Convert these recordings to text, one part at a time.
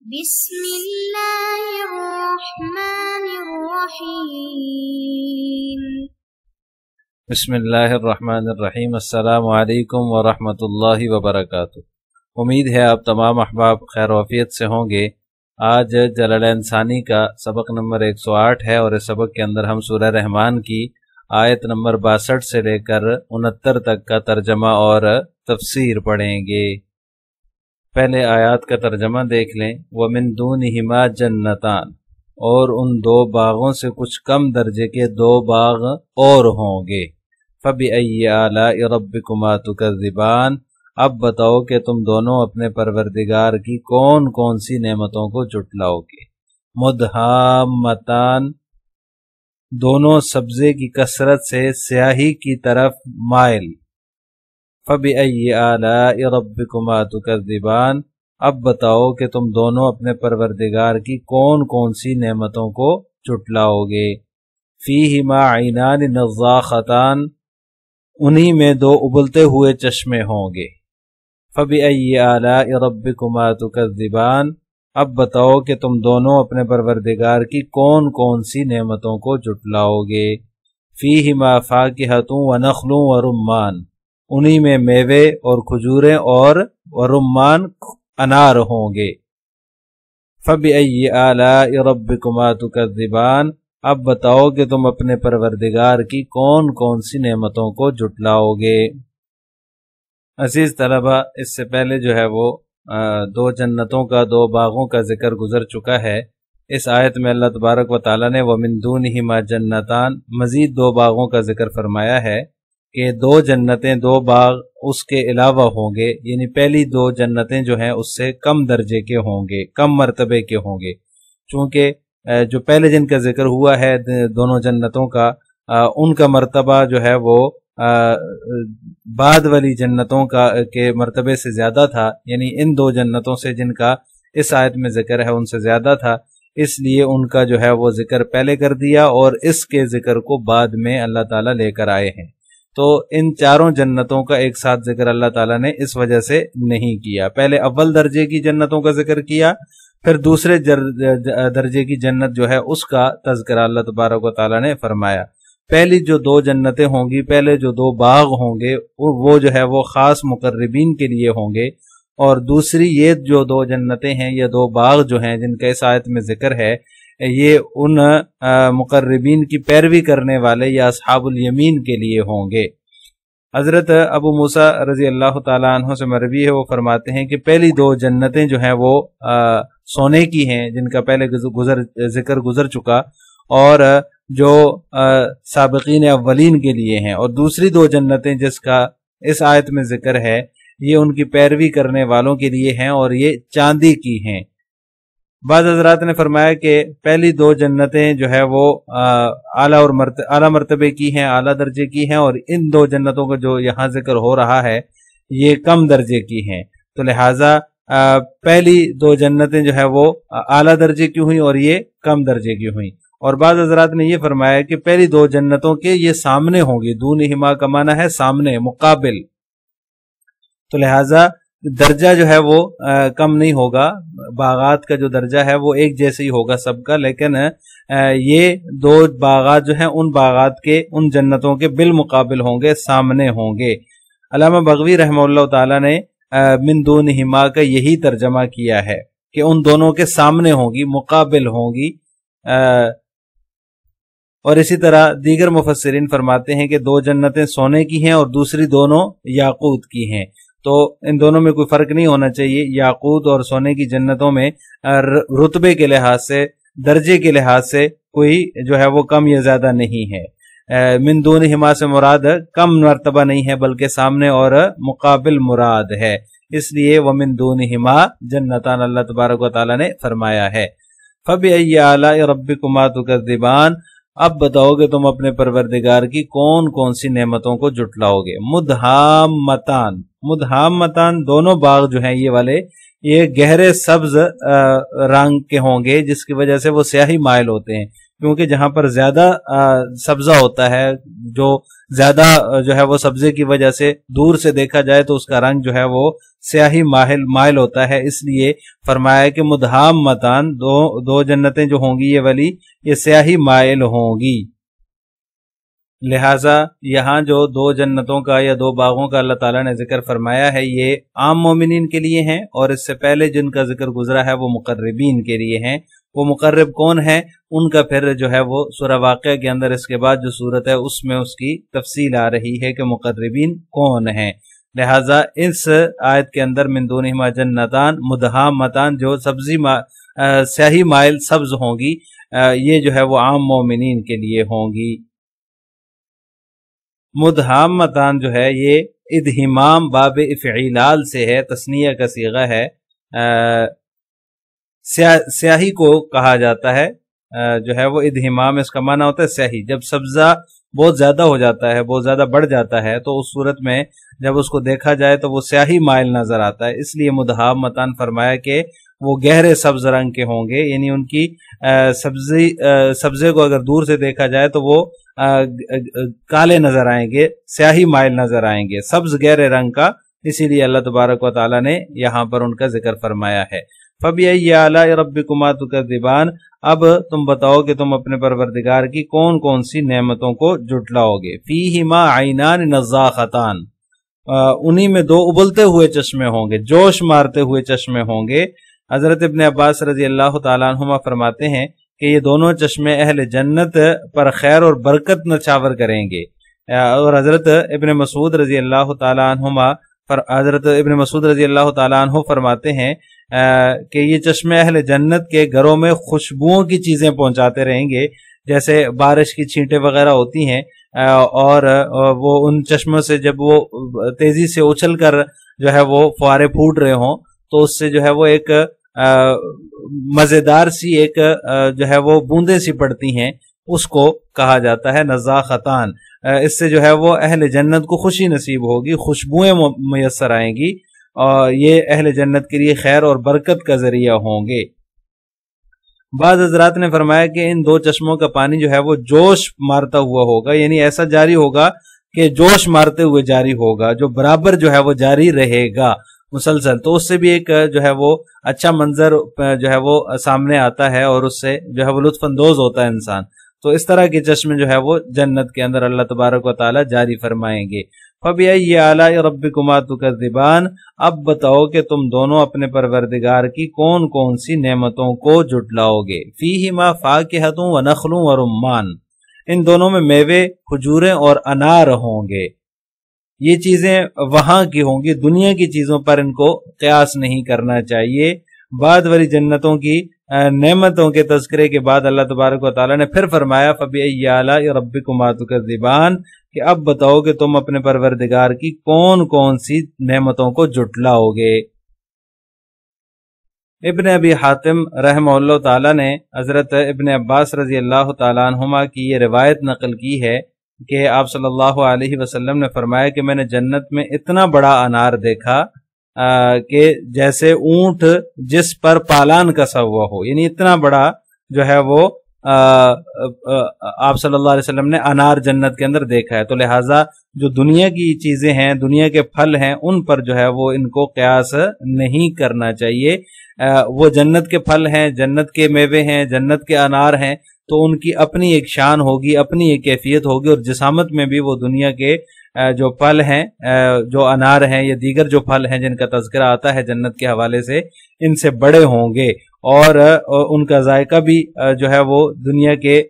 بسم اللہ الرحمن الرحیم۔ بسم اللہ الرحمن الرحیم۔ السلام علیکم ورحمۃ اللہ وبرکاتہ۔ امید ہے آپ تمام احباب خیر و عافیت سے ہوں گے۔ آج جلالین ثانی کا سبق نمبر 108 ہے اور اس سبق کے اندر ہم سورہ رحمان کی آیت نمبر 62 سے لے کر 69 تک کا ترجمہ اور تفسیر پڑھیں گے۔ پہلے آیات کا ترجمہ دیکھ لیں۔ وَمِن دُونِهِمَا جَنَّتَانِ، اور ان دو باغوں سے کچھ کم درجے کے دو باغ اور ہوں گے۔ فَبِأَيِّ آلَاءِ رَبِّكُمَا تُكَذِّبَانِ، اب بتاؤ کہ تم دونوں اپنے پروردگار کی کون کون سی نعمتوں کو جھٹلاؤ گے۔ مُدْحَامَّتَانِ، دونوں سبزے کی کثرت سے سیاہی کی طرف مائل۔ فَبِأَيِّ آلَاءِ رَبِّكُمَا تُكَذِّبَانِ، اب بتاؤ کہ تم دونوں اپنے پروردگار کی کون کون سی نعمتوں کو جھٹلاؤ گے۔ فِيهِمَا عَيْنَانِ نَضَّاخَتَانِ، انہی میں دو ابلتے ہوئے چشمے ہوں گے۔ فَبِأَيِّ آلَاءِ رَبِّكُمَا تُكَذِّبَانِ، اب بتاؤ کہ تم دونوں اپنے پروردگار کی کون کون سی نعمتوں کو جھٹلاؤ گے۔ فِيهِمَا فَاكِهَةٌ وَنَخْلٌ وَرُمَّانٌ، انہی میں میوے اور کھجوریں اور رمان انار ہوں گے۔ فَبِأَيِّ آلَاءِ رَبِّكُمَا تُكَذِّبَانِ، اب بتاؤ کہ تم اپنے پروردگار کی کون کون سی نعمتوں کو جھٹلاؤ گے۔ عزیز طلبہ، اس سے پہلے جو ہے وہ دو جنتوں کا، دو باغوں کا ذکر گزر چکا ہے۔ اس آیت میں اللہ تبارک و تعالیٰ نے وَمِن دُونِهِمَا جَنَّتَانِ، مزید دو باغوں کا ذکر فرمایا ہے کہ دو جنتیں، دو باغ اس کے علاوہ ہوں گے، یعنی پہلی دو جنتیں جو ہیں اس سے کم درجے کے ہوں گے، کم مرتبے کے ہوں گے، چونکہ جو پہلے جن کا ذکر ہوا ہے دونوں جنتوں کا، ان کا مرتبہ جو ہے وہ بعد والی جنتوں کے مرتبے سے زیادہ تھا، یعنی ان دو جنتوں سے جن کا اس آیت میں ذکر ہے ان سے زیادہ تھا، اس لیے ان کا جو ہے وہ ذکر پہلے کر دیا اور اس کے ذکر کو بعد میں اللہ تعالیٰ لے کر آئے ہیں۔ تو ان چاروں جنتوں کا ایک ساتھ ذکر اللہ تعالیٰ نے اس وجہ سے نہیں کیا۔ پہلے اول درجے کی جنتوں کا ذکر کیا، پھر دوسرے درجے کی جنت جو ہے اس کا تذکرہ اللہ تبارک و تعالیٰ نے فرمایا۔ پہلی جو دو جنتیں ہوں گی، پہلے جو دو باغ ہوں گے وہ جو ہے وہ خاص مقربین کے لیے ہوں گے، اور دوسری یہ جو دو جنتیں ہیں، یہ دو باغ جو ہیں جن کا اس آیت میں ذکر ہے، یہ ان مقربین کی پیروی کرنے والے یا اصحاب الیمین کے لیے ہوں گے۔ حضرت ابو موسیٰ رضی اللہ تعالیٰ عنہ سے مروی ہے، وہ فرماتے ہیں کہ پہلی دو جنتیں جو ہیں وہ سونے کی ہیں، جن کا پہلے ذکر گزر چکا، اور جو سابقین اولین کے لیے ہیں، اور دوسری دو جنتیں جس کا اس آیت میں ذکر ہے یہ ان کی پیروی کرنے والوں کے لیے ہیں، اور یہ چاندی کی ہیں۔ بعض حضرات نے فرمایا کہ پہلی دو جنتیں جو ہے وہ اعلیٰ مرتبے کی ہیں، اعلیٰ درجے کی ہیں، اور ان دو جنتوں کا جو یہاں ذکر ہو رہا ہے یہ کم درجے کی ہیں، تو لہٰذا پہلی دو جنتیں جو ہے وہ اعلیٰ درجے کی ہوئیں اور یہ کم درجے کی ہوئیں۔ اور بعض حضرات نے یہ فرمایا کہ پہلی دو جنتوں کے یہ سامنے ہوں گی، دونہما کا معنی ہے سامنے، مقابل، تو لہٰذا درجہ جو ہے وہ کم نہیں ہوگا، باغات کا جو درجہ ہے وہ ایک جیسے ہی ہوگا سب کا، لیکن یہ دو باغات جو ہیں ان باغات کے، ان جنتوں کے بالمقابل ہوں گے، سامنے ہوں گے۔ علامہ بغوی رحمہ اللہ تعالیٰ نے من دونہما کا یہی ترجمہ کیا ہے کہ ان دونوں کے سامنے ہوں گی، مقابل ہوں گی۔ اور اسی طرح دیگر مفسرین فرماتے ہیں کہ دو جنتیں سونے کی ہیں اور دوسری دونوں یاقوت کی ہیں، تو ان دونوں میں کوئی فرق نہیں ہونا چاہیے۔ یاقوت اور سونے کی جنتوں میں رتبے کے لحاظ سے، درجے کے لحاظ سے کوئی جو ہے وہ کم یا زیادہ نہیں ہے۔ من دونہما سے مراد کم مرتبہ نہیں ہے بلکہ سامنے اور مقابل مراد ہے، اس لیے ومن دونہما جنتان اللہ تبارک و تعالیٰ نے فرمایا ہے۔ فَبِأَيِّ آلَاءِ رَبِّكُمَا تُكَذِّبَانِ، اب بتاؤ کہ تم اپنے پروردگار کی کون کون سی نعمتوں کو جھٹلاؤ گے۔ مدھامتان دونوں باغ جو ہیں یہ والے، یہ گہرے سبز رنگ کے ہوں گے، جس کی وجہ سے وہ سیاہی مائل ہوتے ہیں، کیونکہ جہاں پر زیادہ سبزہ ہوتا ہے، جو زیادہ جو ہے وہ سبزے کی وجہ سے دور سے دیکھا جائے تو اس کا رنگ جو ہے وہ سیاہی مائل ہوتا ہے، اس لیے فرمایا کہ مدہامتان، دو جنتیں جو ہوں گی یہ والی، یہ سیاہی مائل ہوں گی۔ لہٰذا یہاں جو دو جنتوں کا یا دو باغوں کا اللہ تعالیٰ نے ذکر فرمایا ہے یہ عام مومنین کے لیے ہیں، اور اس سے پہلے جن کا ذکر گزرا ہے وہ مقربین کے لیے ہیں۔ وہ مقرب کون ہے ان کا پھر جو ہے وہ سورہ واقعہ کے اندر اس کے بعد جو صورت ہے اس میں اس کی تفصیل آ رہی ہے کہ مقربین کون ہیں۔ لہٰذا اس آیت کے اندر من دونہما جنتان مدہامتان، جو سیاہی مائل سبز ہوں گی، یہ جو ہے وہ عام مومنین کے لیے ہوں گی۔ مدہامتان جو ہے یہ ادہمام باب افعیلال سے ہے، تثنیہ کا صیغہ ہے۔ سیاہی کو کہا جاتا ہے، جو ہے وہ ادہمام، اس کا معنی ہوتا ہے سیاہی۔ جب سبزہ بہت زیادہ ہو جاتا ہے، بہت زیادہ بڑھ جاتا ہے، تو اس صورت میں جب اس کو دیکھا جائے تو وہ سیاہی مائل نظر آتا ہے، اس لیے مدہامتان فرمایا کہ وہ گہرے سبز رنگ کے ہوں گے، یعنی ان کی سبزے کو اگر دور سے دیکھا جائے تو وہ کالے نظر آئیں گے، سیاہی مائل نظر آئیں گے، سبز گہرے رنگ کا، اسی لیے اللہ تبارک و تعالیٰ نے یہاں پر ان کا ذکر فرمایا ہے۔ فَبِأَيِّ آلَاءِ رَبِّكُمَا تُكَذِّبَانِ، اب تم بتاؤ کہ تم اپنے پروردگار کی کون کون سی نعمتوں کو جھٹلاؤ گے۔ فِيهِمَا عَيْنَانِ نَضَّاخَتَانِ، انہی میں دو ابلتے ہوئے چشمے ہوں گے، جوش مارتے ہوئے چشمے ہوں گے۔ حضرت ابن عباس رضی اللہ تعالیٰ عنہما فرماتے ہیں کہ یہ دونوں چشمے اہل جنت پر خیر اور برکت نچھاور کریں گے، اور حضرت ابن مسعود رضی اللہ تعالیٰ عنہ فرماتے ہیں کہ یہ چشمے اہل جنت کے گھروں میں خوشبوؤں کی چیزیں پہنچاتے رہیں گے، جیسے بارش کی چھینٹیں وغیرہ ہوتی ہیں، اور وہ ان چشموں سے جب وہ تیزی سے اچھل کر جو ہے وہ فوارے پھوٹ رہے ہوں تو اس سے جو ہے وہ ایک مزیدار سی ایک جو ہے وہ بوندیں سی پڑتی ہیں، اس کو کہا جاتا ہے نضاختان۔ اس سے جو ہے وہ اہل جنت کو خوشی نصیب ہوگی، خوشبوئیں میسر آئیں گی، اور یہ اہل جنت کے لیے خیر اور برکت کا ذریعہ ہوں گے۔ بعض حضرات نے فرمایا کہ ان دو چشموں کا پانی جو ہے وہ جوش مارتا ہوا ہوگا، یعنی ایسا جاری ہوگا کہ جوش مارتے ہوئے جاری ہوگا، جو برابر جو ہے وہ جاری رہے گا مسلسل، تو اس سے بھی ایک جو ہے وہ اچھا منظر جو ہے وہ سامنے آتا ہے، اور اس سے جو ہے وہ لطف اندوز ہوتا ہے انسان۔ تو اس طرح کے چشمے جو ہے وہ جنت کے اندر اللہ تبارک و تعالی جاری فرمائیں گے۔ فَبِأَيِّ آلَاءِ رَبِّكُمَا تُكَذِّبَانِ، اب بتاؤ کہ تم دونوں اپنے پروردگار کی کون کون سی نعمتوں کو جھٹلاؤ گے۔ فِيهِمَا فَاكِهَةٌ وَنَخْلٌ وَرُمَّانٌ، ان دونوں میں میوے، کھجوریں اور انار ہوں گے۔ یہ چیزیں وہاں کی ہوں گی، دنیا کی چیزوں پر ان کو قیاس نہیں کرنا چاہیے۔ بعد والی جنتوں کی نعمتوں کے تذکرے کے بعد اللہ تبارک و تعالیٰ نے پھر فرمایا فَبِأَيِّ آلَاءِ رَبِّكُمَا تُكَذِّبَانِ، کہ اب بتاؤ کہ تم اپنے پروردگار کی کون کون سی نعمتوں کو جھٹلاؤ گے۔ ابن ابی حاتم رحمہ اللہ تعالیٰ نے حضرت ابن عباس رضی اللہ تعالیٰ عنہما کی یہ روایت نقل کی ہے کہ آپ صلی اللہ علیہ وسلم نے فرمایا کہ میں نے جنت میں اتنا بڑا انار دیکھا کہ جیسے اونٹ جس پر پالان کسا ہوا ہو، یعنی اتنا بڑا جو ہے وہ آپ صلی اللہ علیہ وسلم نے انار جنت کے اندر دیکھا ہے۔ تو لہٰذا جو دنیا کی چیزیں ہیں، دنیا کے پھل ہیں، ان پر جو ہے وہ ان کو قیاس نہیں کرنا چاہیے۔ وہ جنت کے پھل ہیں، جنت کے میوے ہیں، جنت کے انار ہیں، تو ان کی اپنی ایک شان ہوگی، اپنی ایک کیفیت ہوگی، اور جسامت میں بھی وہ دنیا کے جو پھل ہیں، جو انار ہیں یا دیگر جو پھل ہیں جن کا تذکرہ آتا ہے جنت کے حوالے سے، ان سے بڑے ہوں گے، اور ان کا ذائقہ بھی جو ہے وہ دنیا کے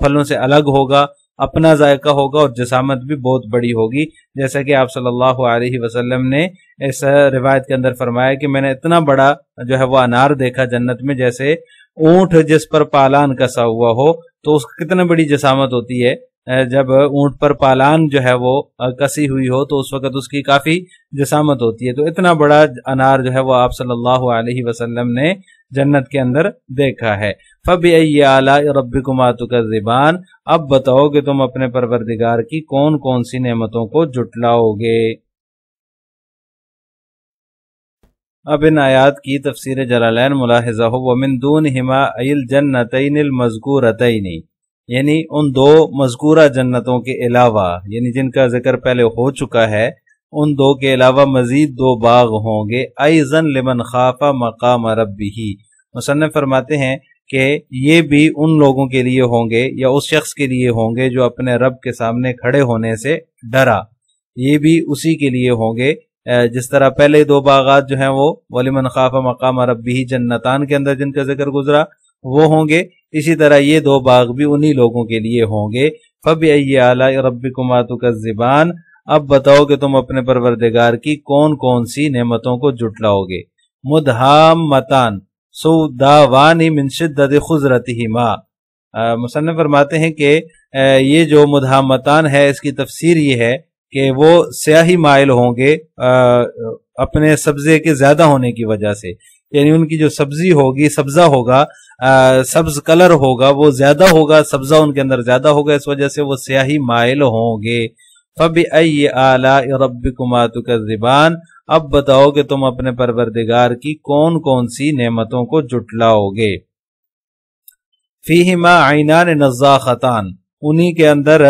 پھلوں سے الگ ہوگا، اپنا ذائقہ ہوگا، اور جسامت بھی بہت بڑی ہوگی، جیسا کہ آپ صلی اللہ علیہ وسلم نے اس روایت کے اندر فرمایا کہ میں نے اتنا بڑا جو ہے وہ انار دیکھا جنت میں جیسے اونٹ جس پر پالان کسا ہوا ہو۔ تو اس کی کتنا بڑی جسامت ہوتی ہے، جب اونٹ پر پالان جو ہے وہ کسی ہوئی ہو تو اس وقت اس کی کافی جسامت ہوتی ہے۔ تو اتنا بڑا انار جو ہے وہ آپ صلی اللہ علیہ وسلم نے جنت کے اندر دیکھا ہے۔ فَبِأَيِّ آلَاءِ رَبِّكُمَا تُكَذِّبَانِ، اب بتاؤ کہ تم اپنے پروردگار کی کون کون سی نعمتوں کو جھٹلاؤ گے۔ اب ان آیات کی تفسیر جلالین ملاحظہ ہو، وَمِن دُونِهِمَا أَيِ الْجَنَّتَيْنِ الْمَذْكُورَتَيْنِ، یعنی ان دو مذکورہ جنتوں کے علاوہ، یعنی جن کا ذکر پہلے ہو چکا ہے، ان دو کے علاوہ مزید 2 باغ ہوں گے، ایضاً لمن خاف مقام ربہ۔ مصنف فرماتے ہیں کہ یہ بھی ان لوگوں کے لیے ہوں گے یا اس شخص کے لیے ہوں گے جو اپنے رب کے سامنے کھڑے ہونے سے ڈرا، یہ بھی اسی کے لیے ہوں گے۔ جس طرح پہلے 2 باغات جو ہیں وہ وَلِمَنْ خَافَ مَقَامَ رَبِّهِ جنتان کے اندر جن کا ذکر گزرا وہ ہوں گے، اسی طرح یہ 2 باغ بھی انہی لوگوں کے لیے ہوں گے۔ فَبِأَيِّ آلَاءِ رَبِّكُمَا تُكَذِّبَانِ، اب بتاؤ کہ تم اپنے پروردگار کی کون کون سی نعمتوں کو جھٹلاؤ گے۔ مدھامتان سوداوانی من شدت خضرتہما، مصنف فرماتے ہیں کہ یہ جو مدھامتان ہے اس کی تفسیر یہ ہے کہ وہ سیاہی مائل ہوں گے اپنے سبزے کے زیادہ ہونے کی وجہ سے، یعنی ان کی جو سبزی ہوگی، سبزہ ہوگا، سبز کلر ہوگا، وہ زیادہ ہوگا، سبزہ ان کے اندر زیادہ ہوگا، اس وجہ سے وہ سیاہی مائل ہوں گے۔ فَبِأَيِّ آلَاءِ رَبِّكُمَا تُكَذِّبَانِ، اب بتاؤ کہ تم اپنے پروردگار کی کون کون سی نعمتوں کو جھٹلاؤ گے۔ فِيهِمَا عَيْنَانِ نَضَّاخَتَانِ، انہی کے اندر،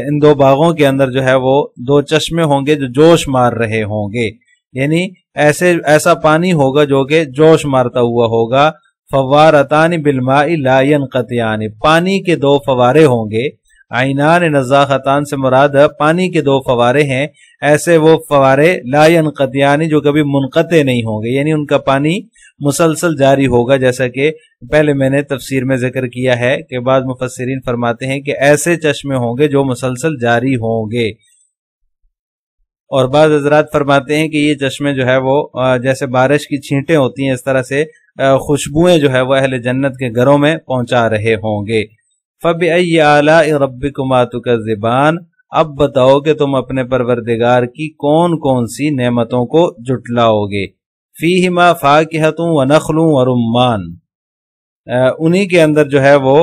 ان 2 باغوں کے اندر جو ہے وہ 2 چشمے ہوں گے جو جوش مار رہے ہوں گے، یعنی ایسا پانی ہوگا جو کہ جوش مارتا ہوا ہوگا۔ فوارتان بالماء لا ينقطعان، پانی کے 2 فوارے ہوں گے۔ عینان نضاختان سے مراد پانی کے 2 فوارے ہیں، ایسے وہ فوارے لا ينقطعان جو کبھی منقطع نہیں ہوں گے، یعنی ان کا پانی مسلسل جاری ہوگا، جیسا کہ پہلے میں نے تفسیر میں ذکر کیا ہے کہ بعض مفسرین فرماتے ہیں کہ ایسے چشمے ہوں گے جو مسلسل جاری ہوں گے، اور بعض حضرات فرماتے ہیں کہ یہ چشمے جو ہے وہ جیسے بارش کی چھینٹیں ہوتی ہیں اس طرح سے خوشبوئیں جو ہے وہ اہل جنت کے گھروں میں پہنچا رہے ہوں گے۔ فَبِأَيِّ آلَاءِ رَبِّكُمَا تُكَذِّبَانِ، اب بتاؤ کہ تم اپنے پروردگار کی کون کون سی نعمتوں کو جھٹلاؤ گے۔ فِيهِمَا فَاكِهَةٌ وَنَخْلٌ وَرُمَّانٌ، انہی کے اندر جو ہے وہ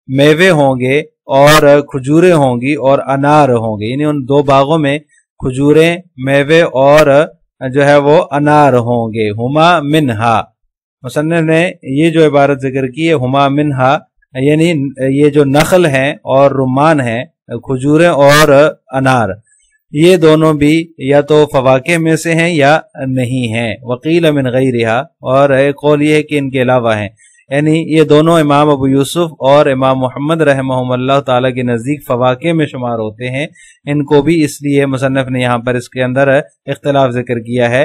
میوے ہوں گے اور کھجوریں ہوں گی اور انار ہوں گے، یعنی ان 2 باغوں میں کھجوریں، میوے اور جو ہے وہ انار ہوں گے۔ ہما منہا، مصنف نے یہ جو عبارت ذکر کی ہے ہما منہا، یعنی یہ جو نخل ہیں اور رمان ہیں، کھجوریں اور انار، یہ دونوں بھی یا تو فواکہ میں سے ہیں یا نہیں ہیں۔ وقیل من غیرہا، اور ایک قول یہ ہے کہ ان کے علاوہ ہیں، یعنی یہ دونوں امام ابو یوسف اور امام محمد رحمہم اللہ تعالیٰ کے نزدیک فواکہ میں شمار ہوتے ہیں۔ ان کو بھی اس لیے مصنف نے یہاں پر اس کے اندر اختلاف ذکر کیا ہے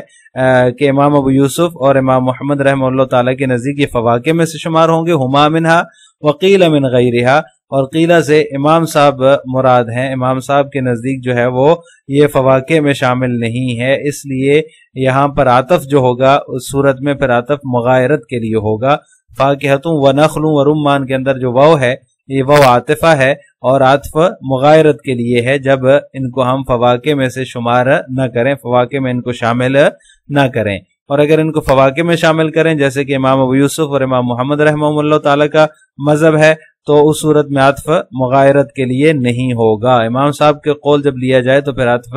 کہ امام ابو یوسف اور امام محمد رحمہ اللہ تعالیٰ کے نزدیک یہ فواکہ میں سے شمار ہوں گے۔ ہما منہا وقیل من غیرہا، اور قیلہ سے امام صاحب مراد ہیں، امام صاحب کے نزدیک جو ہے وہ یہ فواکہ میں شامل نہیں ہے، اس لیے یہاں پر عطف جو ہوگا اس صورت میں پھر عطف مغایرت کے لیے ہوگا۔ فاکہۃ ونخل ورمان کے اندر جو واو ہے یہ واو عاطفہ ہے اور عطف مغایرت کے لیے ہے، جب ان کو ہم فواکہ میں سے شمار نہ کریں، فواکہ میں ان کو شامل نہ کریں، اور اگر ان کو فواکہ میں شامل کریں جیسے کہ امام ابو یوسف اور امام محمد رحمہ اللہ تعالیٰ کا مذہب ہے، تو اس صورت میں عطف مغایرت کے لیے نہیں ہوگا۔ امام صاحب کے قول جب لیا جائے تو پھر عطف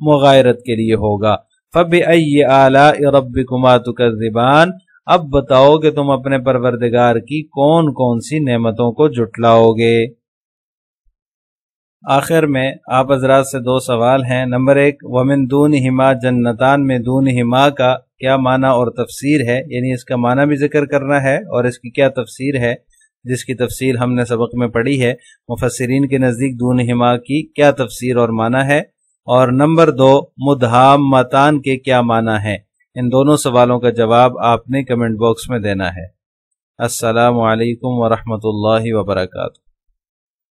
مغایرت کے لیے ہوگا۔ فَبِأَيِّ آلَاءِ رَبِّكُمَا تُكَذِّبَانِ، اب بتاؤ کہ تم اپنے پروردگار کی کون کون سی نعمتوں کو جھٹلاؤ گے۔ آخر میں آپ حضرات سے 2 سوال ہیں۔ نمبر 1، وَمِن دُونِهِمَا جَنَّتَانِ میں دُونِهِمَا کا کیا معنی اور تفسیر ہے، یعنی اس کا معنی بھی ذکر کرنا ہے اور اس کی کیا تفسیر ہے، جس کی تفسیر ہم نے سبق میں پڑھی ہے۔ مفسرین کے نزدیک دُونِهِمَا کی کیا تفسیر اور معنی ہے، اور نمبر 2، مدھامتان کے کیا معنی ہے۔ ان دونوں سوالوں کا جواب آپ نے کمنٹ باکس میں دینا ہے۔ السلام علیکم ورحمۃ اللہ وبرکاتہ۔